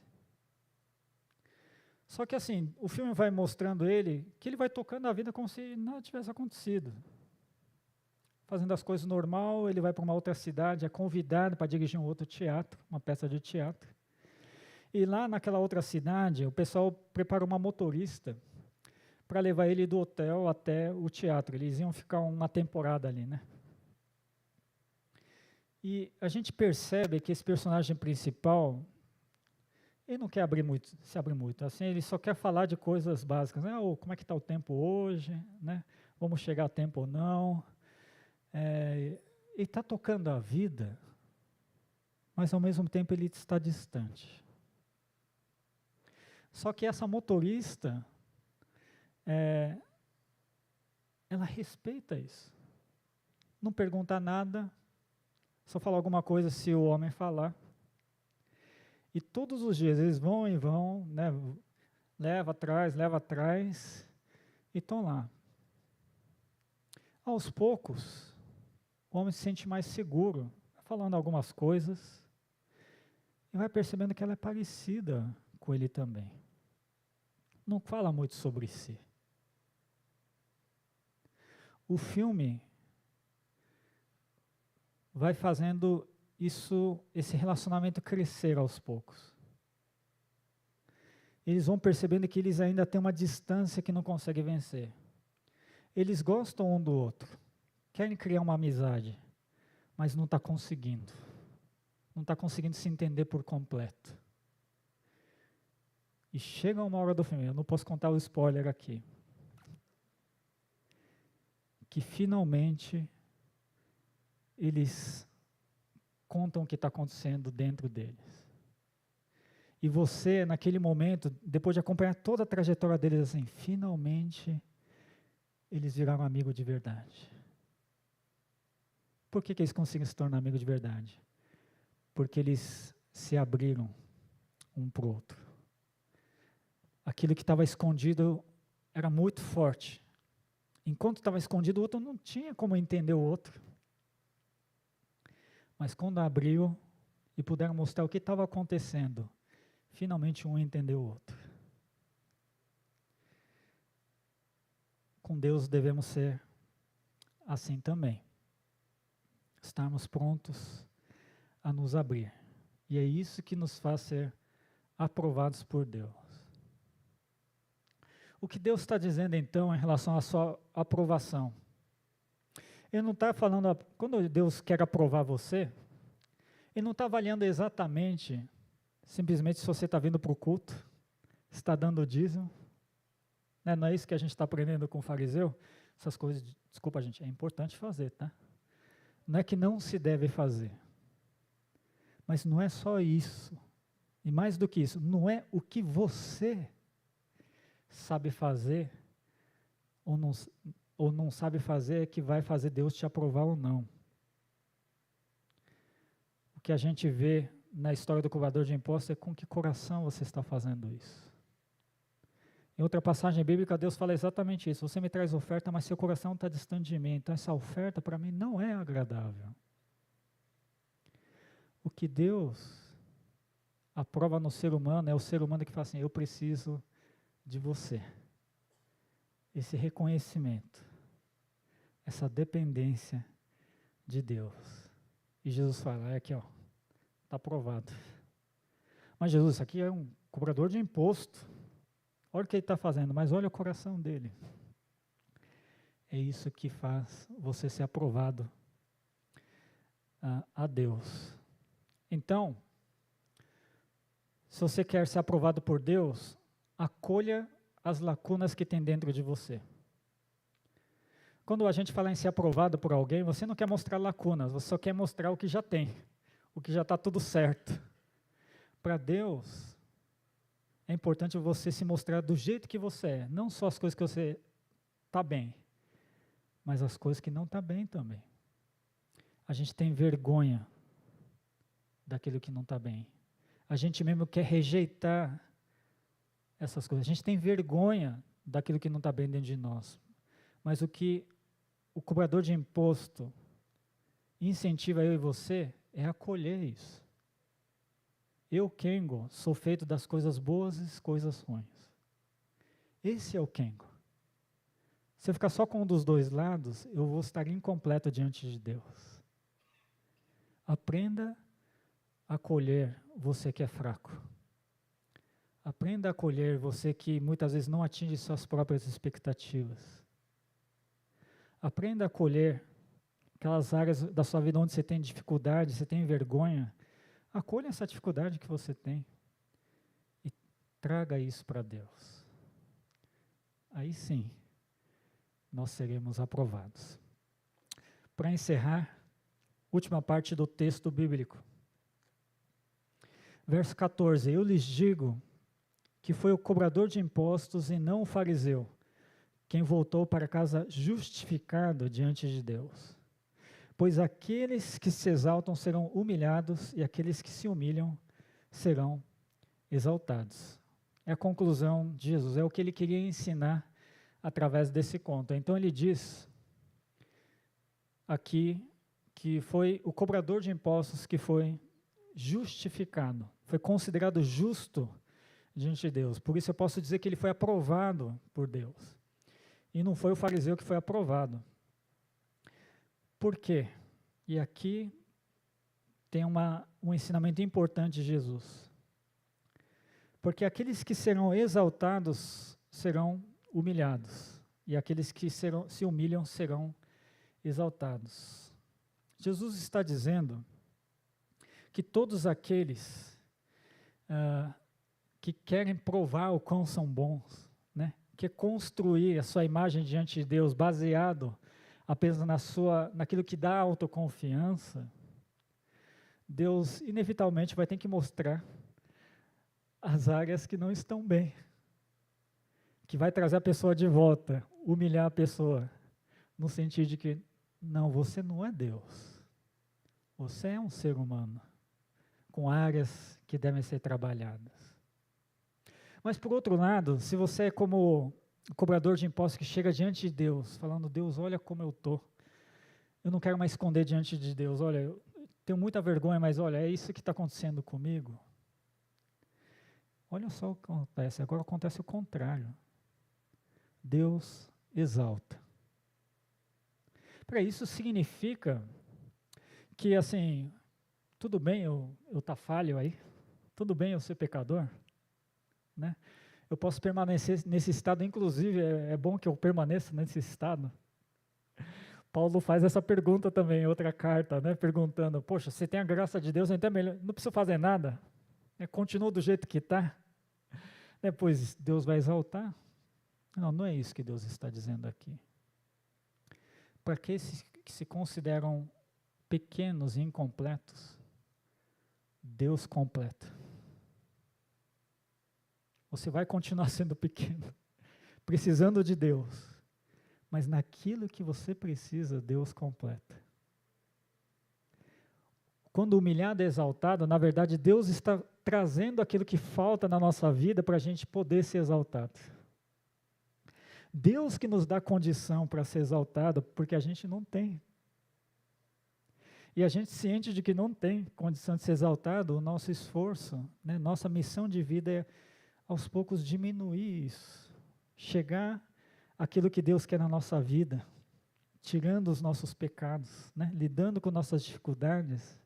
Só que assim, o filme vai mostrando que ele vai tocando a vida como se nada tivesse acontecido. Fazendo as coisas normal, ele vai para uma outra cidade, é convidado para dirigir um outro teatro, uma peça de teatro. E lá naquela outra cidade, o pessoal preparou uma motorista para levar ele do hotel até o teatro. Eles iam ficar uma temporada ali, né? E a gente percebe que esse personagem principal, ele não quer se abrir muito. Assim, ele só quer falar de coisas básicas, né? Oh, como é que está o tempo hoje, né? Vamos chegar a tempo ou não? Ele está tocando a vida, mas ao mesmo tempo ele está distante. Só que essa motorista, ela respeita isso. Não pergunta nada, só fala alguma coisa se o homem falar. E todos os dias eles vão e vão, né, leva atrás, e estão lá. Aos poucos, o homem se sente mais seguro, falando algumas coisas, e vai percebendo que ela é parecida com ele também. Não fala muito sobre si. O filme vai fazendo esse relacionamento crescer aos poucos. Eles vão percebendo que eles ainda têm uma distância que não conseguem vencer. Eles gostam um do outro, querem criar uma amizade, mas não está conseguindo. Não está conseguindo se entender por completo. E chega uma hora do filme, eu não posso contar o spoiler aqui, que finalmente eles contam o que está acontecendo dentro deles. E você, naquele momento, depois de acompanhar toda a trajetória deles, assim, finalmente eles viraram amigos de verdade. Por que eles conseguem se tornar amigos de verdade? Porque eles se abriram um para o outro. Aquilo que estava escondido era muito forte. Enquanto estava escondido, o outro não tinha como entender o outro. Mas quando abriu e puderam mostrar o que estava acontecendo, finalmente um entendeu o outro. Com Deus devemos ser assim também. Estarmos prontos a nos abrir. E é isso que nos faz ser aprovados por Deus. O que Deus está dizendo então em relação à sua aprovação? Ele não está falando, quando Deus quer aprovar você, Ele não está avaliando exatamente, simplesmente se você está vindo para o culto, se está dando o dízimo. Né? Não é isso que a gente está aprendendo com o fariseu? Essas coisas, desculpa gente, é importante fazer, tá? Não é que não se deve fazer. Mas não é só isso. E mais do que isso, não é o que você sabe fazer ou ou não sabe fazer que vai fazer Deus te aprovar ou não. O que a gente vê na história do cobrador de impostos é com que coração você está fazendo isso. Em outra passagem bíblica, Deus fala exatamente isso. Você me traz oferta, mas seu coração está distante de mim. Então essa oferta para mim não é agradável. O que Deus aprova no ser humano é o ser humano que fala assim, eu preciso de você. Esse reconhecimento, essa dependência de Deus. E Jesus fala, é aqui ó, está aprovado. Mas Jesus, isso aqui é um cobrador de imposto. Olha o que ele está fazendo, mas olha o coração dele. É isso que faz você ser aprovado a Deus. Então, se você quer ser aprovado por Deus, acolha as lacunas que tem dentro de você. Quando a gente fala em ser aprovado por alguém, você não quer mostrar lacunas, você só quer mostrar o que já tem, o que já está tudo certo. Para Deus, é importante você se mostrar do jeito que você é, não só as coisas que você está bem, mas as coisas que não está bem também. A gente tem vergonha daquilo que não está bem. A gente mesmo quer rejeitar essas coisas. A gente tem vergonha daquilo que não está bem dentro de nós. Mas o que o cobrador de imposto incentiva eu e você é acolher isso. Eu, Kengo, sou feito das coisas boas e das coisas ruins. Esse é o Kengo. Se eu ficar só com um dos dois lados, eu vou estar incompleto diante de Deus. Aprenda a acolher você que é fraco. Aprenda a acolher você que muitas vezes não atinge suas próprias expectativas. Aprenda a acolher aquelas áreas da sua vida onde você tem dificuldade, você tem vergonha. Acolha essa dificuldade que você tem e traga isso para Deus. Aí sim, nós seremos aprovados. Para encerrar, última parte do texto bíblico. Verso 14, eu lhes digo que foi o cobrador de impostos e não o fariseu, quem voltou para casa justificado diante de Deus. Pois aqueles que se exaltam serão humilhados e aqueles que se humilham serão exaltados. É a conclusão de Jesus, é o que ele queria ensinar através desse conto. Então ele diz aqui que foi o cobrador de impostos que foi justificado, foi considerado justo diante de Deus. Por isso eu posso dizer que ele foi aprovado por Deus. E não foi o fariseu que foi aprovado. Por quê? E aqui tem um ensinamento importante de Jesus. Porque aqueles que serão exaltados serão humilhados, e aqueles que se humilham serão exaltados. Jesus está dizendo que todos aqueles que querem provar o quão são bons, né? Que construir a sua imagem diante de Deus baseado apenas naquilo que dá autoconfiança, Deus inevitavelmente vai ter que mostrar as áreas que não estão bem, que vai trazer a pessoa de volta, humilhar a pessoa, no sentido de que, não, você não é Deus, você é um ser humano, com áreas que devem ser trabalhadas. Mas, por outro lado, se você é como o cobrador de impostos que chega diante de Deus, falando, Deus, olha como eu estou, eu não quero mais esconder diante de Deus, olha, eu tenho muita vergonha, mas olha, é isso que está acontecendo comigo. Olha só o que acontece, agora acontece o contrário. Deus exalta. Para isso significa que, assim, tudo bem eu estar falho aí, tudo bem eu ser pecador, né? Eu posso permanecer nesse estado, inclusive é bom que eu permaneça nesse estado. Paulo faz essa pergunta também em outra carta, né? Perguntando, poxa, você tem a graça de Deus, então é melhor, não precisa fazer nada, continua do jeito que está, depois Deus vai exaltar. Não, não é isso que Deus está dizendo aqui. Para aqueles que se consideram pequenos e incompletos, Deus completa. Você vai continuar sendo pequeno, precisando de Deus, mas naquilo que você precisa, Deus completa. Quando o humilhado é exaltado, na verdade, Deus está trazendo aquilo que falta na nossa vida para a gente poder ser exaltado. Deus que nos dá condição para ser exaltado, porque a gente não tem. E a gente ciente de que não tem condição de ser exaltado, o nosso esforço, né, nossa missão de vida é, aos poucos, diminuir isso. Chegar àquilo que Deus quer na nossa vida, tirando os nossos pecados, né, lidando com nossas dificuldades,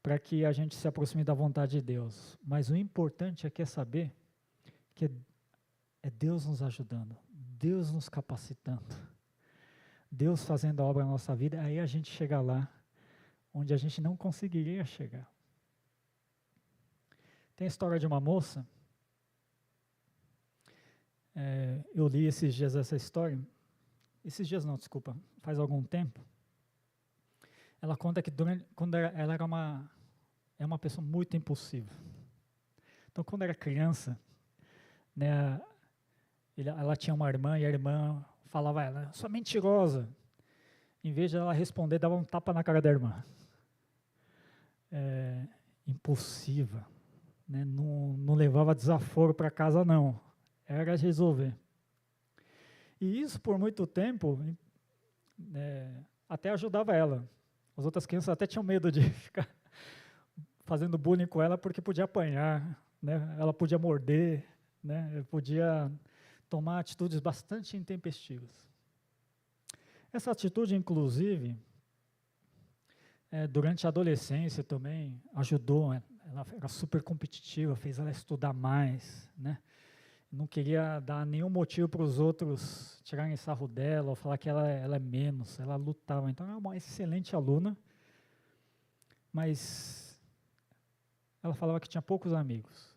para que a gente se aproxime da vontade de Deus. Mas o importante é saber que é Deus nos ajudando, Deus nos capacitando, Deus fazendo a obra na nossa vida, aí a gente chega lá, onde a gente não conseguiria chegar. Tem a história de uma moça, eu li esses dias essa história, esses dias não, desculpa, faz algum tempo. Ela conta que quando ela era uma pessoa muito impulsiva. Então, quando era criança, né, ela tinha uma irmã e a irmã falava a ela, sua mentirosa. Em vez de ela responder, dava um tapa na cara da irmã. Impulsiva, né, não levava desaforo para casa, não. Era resolver. E isso, por muito tempo, até ajudava ela. As outras crianças até tinham medo de ficar fazendo bullying com ela, porque podia apanhar, né? Ela podia morder, né? Podia tomar atitudes bastante intempestivas. Essa atitude, inclusive, durante a adolescência também ajudou. Ela era super competitiva, fez ela estudar mais, né? Não queria dar nenhum motivo para os outros tirarem sarro dela ou falar que ela é menos, ela lutava. Então, ela é uma excelente aluna, mas ela falava que tinha poucos amigos.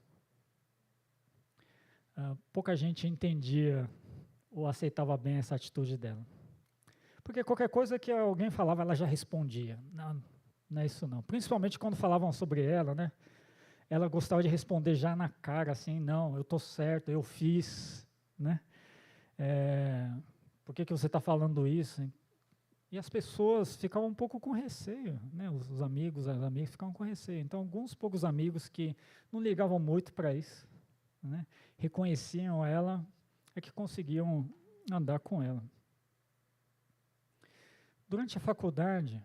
Pouca gente entendia ou aceitava bem essa atitude dela. Porque qualquer coisa que alguém falava, ela já respondia. Não, não é isso não. Principalmente quando falavam sobre ela, né? Ela gostava de responder já na cara, assim, não, eu estou certo, eu fiz, né? Por que você está falando isso? E as pessoas ficavam um pouco com receio, né? Os amigos, as amigas ficavam com receio. Então, alguns poucos amigos que não ligavam muito para isso, né? Reconheciam ela, é que conseguiam andar com ela. Durante a faculdade,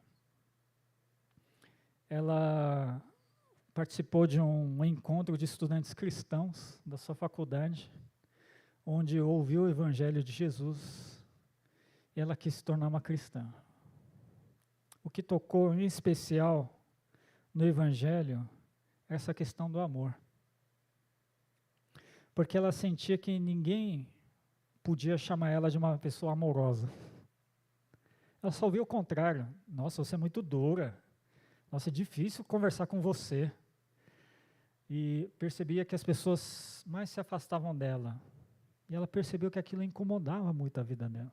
ela participou de um encontro de estudantes cristãos da sua faculdade, onde ouviu o Evangelho de Jesus e ela quis se tornar uma cristã. O que tocou em especial no Evangelho é essa questão do amor. Porque ela sentia que ninguém podia chamar ela de uma pessoa amorosa. Ela só ouvia o contrário. Nossa, você é muito dura. Nossa, é difícil conversar com você. E percebia que as pessoas mais se afastavam dela. E ela percebeu que aquilo incomodava muito a vida dela.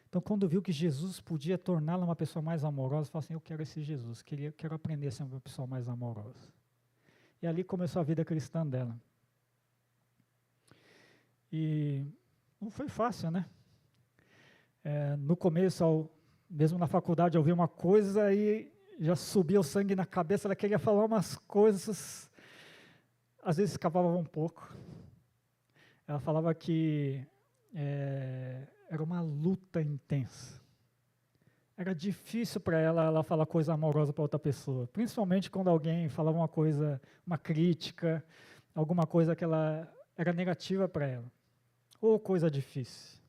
Então, quando viu que Jesus podia torná-la uma pessoa mais amorosa, falou assim, eu quero esse Jesus, quero aprender a ser uma pessoa mais amorosa. E ali começou a vida cristã dela. E não foi fácil, né? No começo, mesmo na faculdade, eu ouvi uma coisa e já subia o sangue na cabeça, ela queria falar umas coisas, às vezes escapava um pouco. Ela falava que era uma luta intensa. Era difícil para ela falar coisa amorosa para outra pessoa, principalmente quando alguém falava uma coisa, uma crítica, alguma coisa que ela era negativa para ela, ou coisa difícil.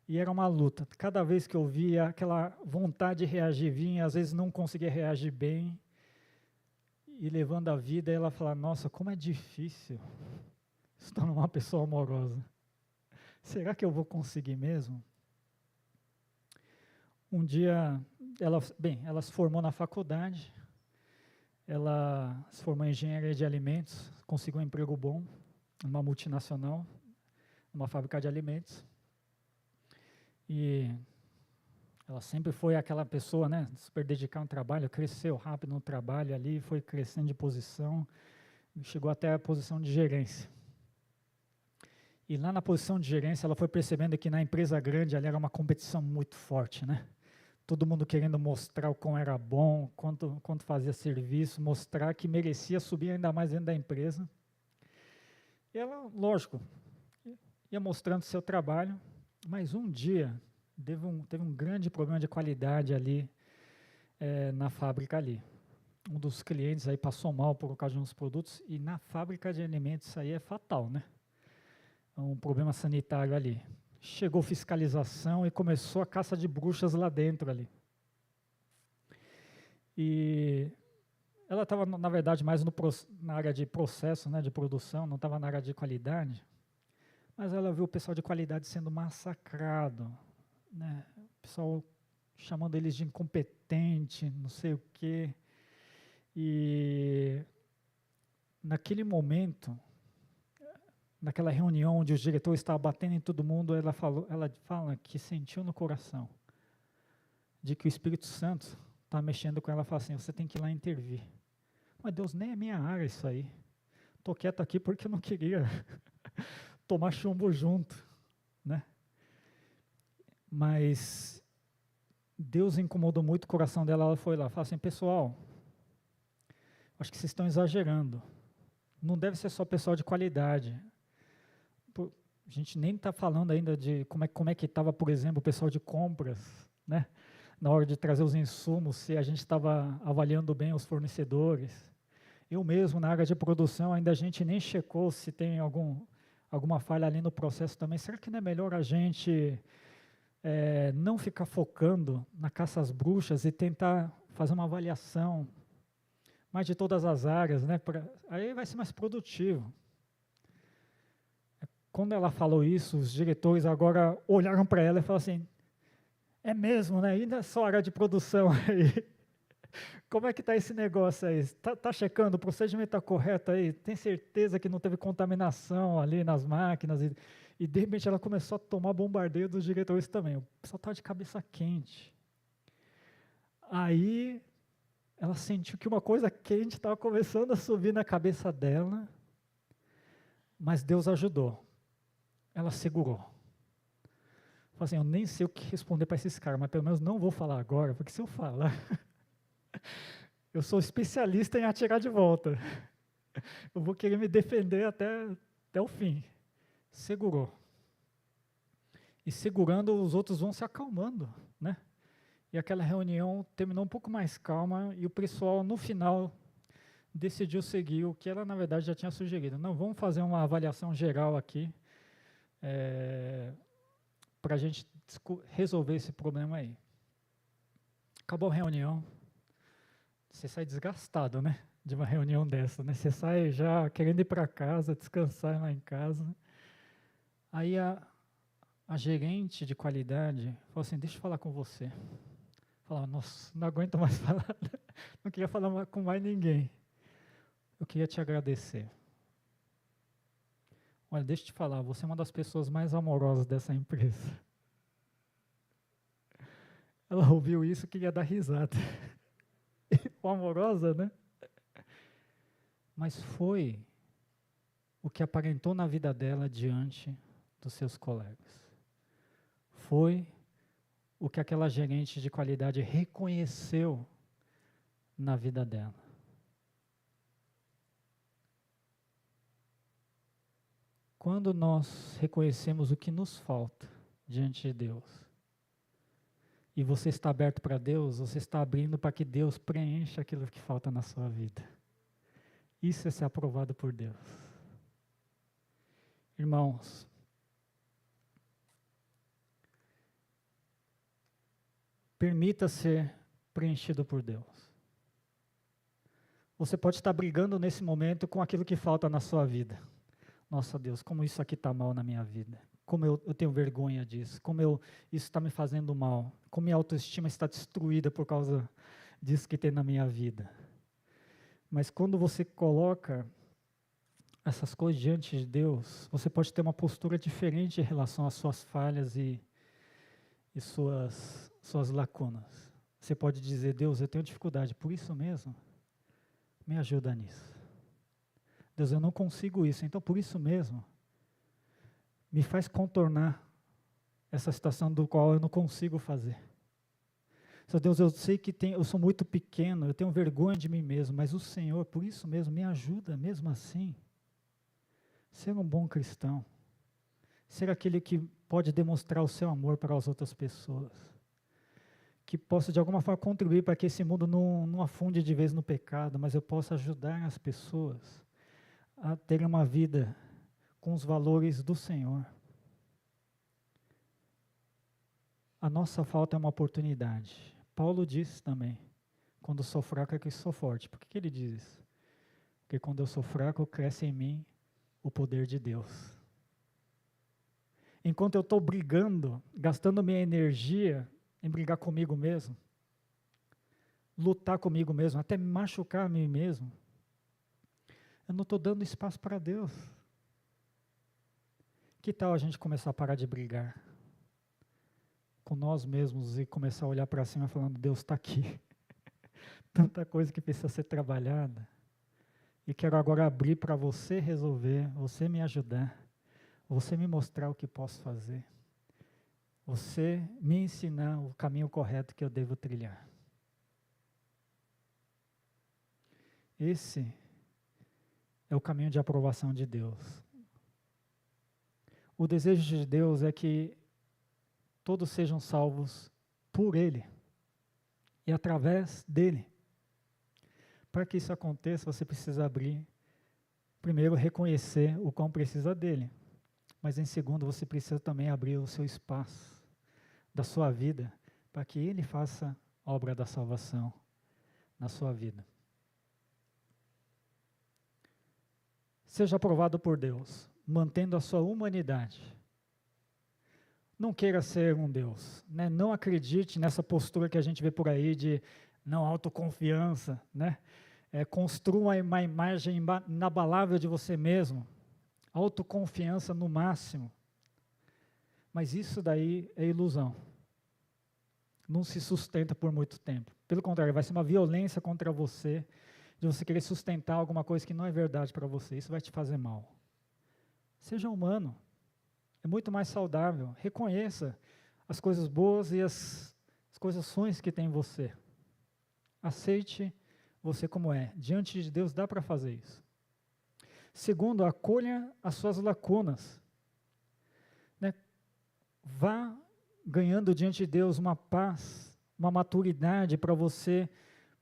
E era uma luta. Cada vez que eu via aquela vontade de reagir vinha, às vezes não conseguia reagir bem, e levando a vida, ela falava, nossa, como é difícil se tornar uma pessoa amorosa. Será que eu vou conseguir mesmo? Um dia, ela se formou na faculdade, ela se formou em engenharia de alimentos, conseguiu um emprego bom, numa multinacional, numa fábrica de alimentos. E ela sempre foi aquela pessoa, né, super dedicada no trabalho, cresceu rápido no trabalho ali, foi crescendo de posição, chegou até a posição de gerência. E lá na posição de gerência, ela foi percebendo que na empresa grande ali era uma competição muito forte, né? Todo mundo querendo mostrar o quão era bom, quanto fazia serviço, mostrar que merecia subir ainda mais dentro da empresa. E ela, lógico, ia mostrando seu trabalho, mas um dia teve um grande problema de qualidade ali na fábrica ali. Um dos clientes aí passou mal por causa de uns produtos, e na fábrica de alimentos isso aí é fatal, né? Um problema sanitário ali. Chegou fiscalização e começou a caça de bruxas lá dentro ali. E ela estava, na verdade, mais na área de processo, né, de produção, não estava na área de qualidade, mas ela viu o pessoal de qualidade sendo massacrado, né? O pessoal chamando eles de incompetente, não sei o quê. E naquele momento, naquela reunião onde o diretor estava batendo em todo mundo, ela fala que sentiu no coração de que o Espírito Santo está mexendo com ela e fala assim, você tem que ir lá intervir. Mas Deus, nem é minha área isso aí. Estou quieto aqui porque eu não queria tomar chumbo junto, né? Mas Deus incomodou muito o coração dela, ela foi lá, falou assim, pessoal, acho que vocês estão exagerando. Não deve ser só pessoal de qualidade. A gente nem está falando ainda de como é que estava, por exemplo, o pessoal de compras, né? Na hora de trazer os insumos, se a gente estava avaliando bem os fornecedores. Eu mesmo, na área de produção, ainda a gente nem checou se tem alguma falha ali no processo também. Será que não é melhor a gente não ficar focando na caça às bruxas e tentar fazer uma avaliação mais de todas as áreas, né? Aí vai ser mais produtivo. Quando ela falou isso, os diretores agora olharam para ela e falaram assim, é mesmo, né? Ainda é só área de produção aí. Como é que está esse negócio aí? Tá checando, o procedimento está correto aí? Tem certeza que não teve contaminação ali nas máquinas? E de repente ela começou a tomar bombardeio dos diretores também. O pessoal estava de cabeça quente. Aí ela sentiu que uma coisa quente estava começando a subir na cabeça dela, mas Deus ajudou. Ela segurou. Falei assim, eu nem sei o que responder para esses caras, mas pelo menos não vou falar agora, porque se eu falar, eu sou especialista em atirar de volta. Eu vou querer me defender até o fim. Segurou. E segurando, os outros vão se acalmando, né? E aquela reunião terminou um pouco mais calma e o pessoal, no final, decidiu seguir o que ela, na verdade, já tinha sugerido. Não, vamos fazer uma avaliação geral aqui para a gente resolver esse problema aí. Acabou a reunião. Você sai desgastado, né? De uma reunião dessa, né? Você sai já querendo ir para casa, descansar lá em casa. Aí a gerente de qualidade falou assim, deixa eu falar com você. Falava, nossa, não aguento mais falar, não queria falar com mais ninguém. Eu queria te agradecer. Olha, deixa eu te falar, você é uma das pessoas mais amorosas dessa empresa. Ela ouviu isso e queria dar risada. Amorosa, né? Mas foi o que aparentou na vida dela diante dos seus colegas. Foi o que aquela gerente de qualidade reconheceu na vida dela. Quando nós reconhecemos o que nos falta diante de Deus, e você está aberto para Deus, você está abrindo para que Deus preencha aquilo que falta na sua vida. Isso é ser aprovado por Deus. Irmãos, permita ser preenchido por Deus. Você pode estar brigando nesse momento com aquilo que falta na sua vida. Nossa Deus, como isso aqui está mal na minha vida. Como eu tenho vergonha disso. Como isso está me fazendo mal. Como minha autoestima está destruída por causa disso que tem na minha vida. Mas quando você coloca essas coisas diante de Deus, você pode ter uma postura diferente em relação às suas falhas e suas lacunas. Você pode dizer, Deus, eu tenho dificuldade, por isso mesmo, me ajuda nisso. Deus, eu não consigo isso, então por isso mesmo, me faz contornar essa situação do qual eu não consigo fazer. Senhor Deus, eu sei que eu sou muito pequeno, eu tenho vergonha de mim mesmo, mas o Senhor, por isso mesmo, me ajuda mesmo assim. Ser um bom cristão. Ser aquele que pode demonstrar o seu amor para as outras pessoas. Que possa de alguma forma contribuir para que esse mundo não afunde de vez no pecado, mas eu possa ajudar as pessoas a terem uma vida com os valores do Senhor. A nossa falta é uma oportunidade. Paulo diz também, quando sou fraco é que sou forte. Por que ele diz isso? Porque quando eu sou fraco, cresce em mim o poder de Deus. Enquanto eu estou brigando, gastando minha energia em brigar comigo mesmo, lutar comigo mesmo, até me machucar a mim mesmo, eu não estou dando espaço para Deus. Que tal a gente começar a parar de brigar com nós mesmos e começar a olhar para cima falando, Deus está aqui. Tanta coisa que precisa ser trabalhada. E quero agora abrir para você resolver, você me ajudar, você me mostrar o que posso fazer. Você me ensinar o caminho correto que eu devo trilhar. Esse é o caminho de aprovação de Deus. O desejo de Deus é que todos sejam salvos por Ele e através dEle. Para que isso aconteça, você precisa abrir, primeiro, reconhecer o quão precisa dEle, mas em segundo, você precisa também abrir o seu espaço da sua vida para que Ele faça a obra da salvação na sua vida. Seja aprovado por Deus, mantendo a sua humanidade. Não queira ser um Deus, né? Não acredite nessa postura que a gente vê por aí de não autoconfiança, né? Construa uma imagem inabalável de você mesmo, autoconfiança no máximo. Mas isso daí é ilusão. Não se sustenta por muito tempo. Pelo contrário, vai ser uma violência contra você, de você querer sustentar alguma coisa que não é verdade para você. Isso vai te fazer mal. Seja humano. É muito mais saudável. Reconheça as coisas boas e as coisas ruins que tem em você. Aceite você como é. Diante de Deus dá para fazer isso. Segundo, acolha as suas lacunas. Né? Vá ganhando diante de Deus uma paz, uma maturidade para você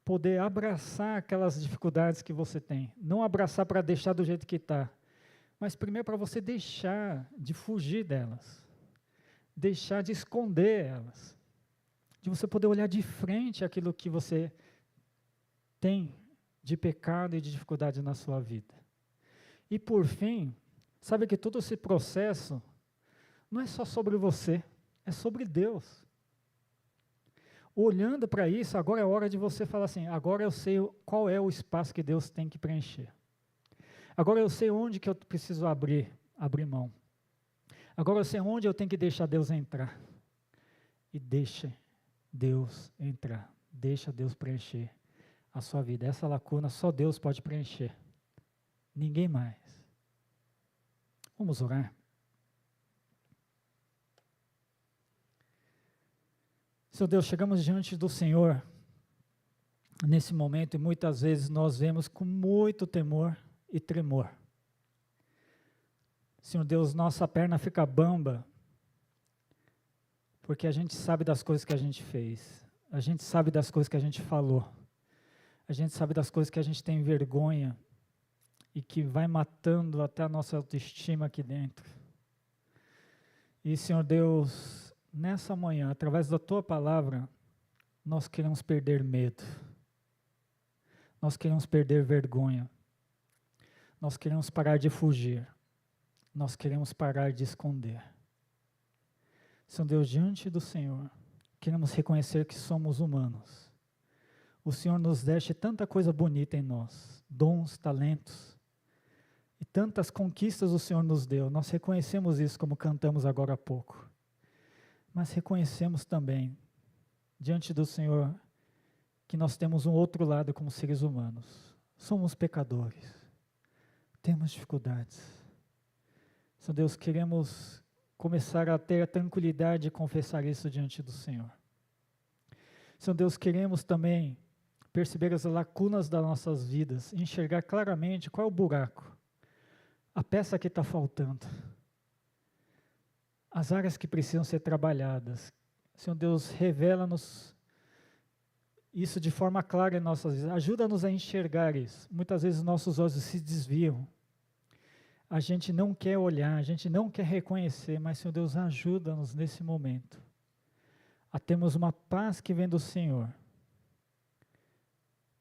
poder abraçar aquelas dificuldades que você tem. Não abraçar para deixar do jeito que está, mas primeiro para você deixar de fugir delas, deixar de esconder elas, de você poder olhar de frente aquilo que você tem de pecado e de dificuldade na sua vida. E por fim, sabe que todo esse processo não é só sobre você, é sobre Deus. Olhando para isso, agora é hora de você falar assim, agora eu sei qual é o espaço que Deus tem que preencher. Agora eu sei onde que eu preciso abrir mão. Agora eu sei onde eu tenho que deixar Deus entrar. E deixa Deus entrar, deixa Deus preencher a sua vida. Essa lacuna só Deus pode preencher, ninguém mais. Vamos orar? Senhor Deus, chegamos diante do Senhor nesse momento e muitas vezes nós vemos com muito temor e tremor. Senhor Deus, nossa perna fica bamba porque a gente sabe das coisas que a gente fez, a gente sabe das coisas que a gente falou, a gente sabe das coisas que a gente tem vergonha e que vai matando até a nossa autoestima aqui dentro. E Senhor Deus, nessa manhã, através da Tua palavra, nós queremos perder medo, nós queremos perder vergonha, nós queremos parar de fugir, nós queremos parar de esconder. Senhor Deus, diante do Senhor, queremos reconhecer que somos humanos. O Senhor nos deixa tanta coisa bonita em nós, dons, talentos, e tantas conquistas o Senhor nos deu. Nós reconhecemos isso como cantamos agora há pouco. Mas reconhecemos também, diante do Senhor, que nós temos um outro lado como seres humanos. Somos pecadores, temos dificuldades, Senhor Deus, queremos começar a ter a tranquilidade de confessar isso diante do Senhor. Senhor Deus, queremos também perceber as lacunas das nossas vidas, enxergar claramente qual é o buraco, a peça que está faltando, as áreas que precisam ser trabalhadas. Senhor Deus, revela-nos isso de forma clara em nossas vidas, ajuda-nos a enxergar isso. Muitas vezes nossos olhos se desviam, a gente não quer olhar, a gente não quer reconhecer, mas Senhor Deus, ajuda-nos nesse momento a termos uma paz que vem do Senhor,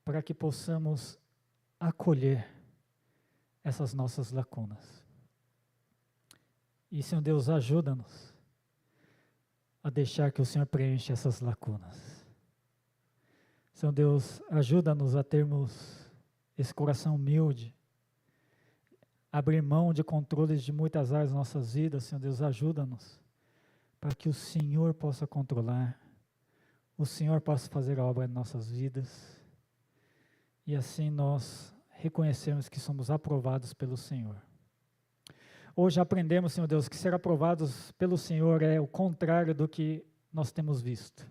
para que possamos acolher essas nossas lacunas. E, Senhor Deus, ajuda-nos a deixar que o Senhor preencha essas lacunas. Senhor Deus, ajuda-nos a termos esse coração humilde, abrir mão de controles de muitas áreas das nossas vidas. Senhor Deus, ajuda-nos para que o Senhor possa controlar, o Senhor possa fazer a obra em nossas vidas, e assim nós reconhecermos que somos aprovados pelo Senhor. Hoje aprendemos, Senhor Deus, que ser aprovados pelo Senhor é o contrário do que nós temos visto.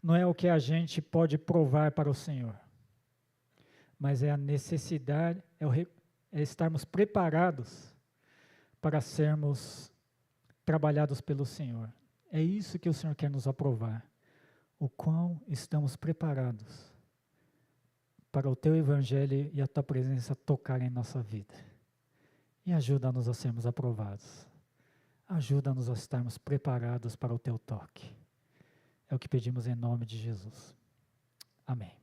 Não é o que a gente pode provar para o Senhor, mas é a necessidade, é estarmos preparados para sermos trabalhados pelo Senhor. É isso que o Senhor quer nos aprovar, o quão estamos preparados para o Teu Evangelho e a Tua presença tocar em nossa vida. E ajuda-nos a sermos aprovados. Ajuda-nos a estarmos preparados para o Teu toque. É o que pedimos em nome de Jesus. Amém.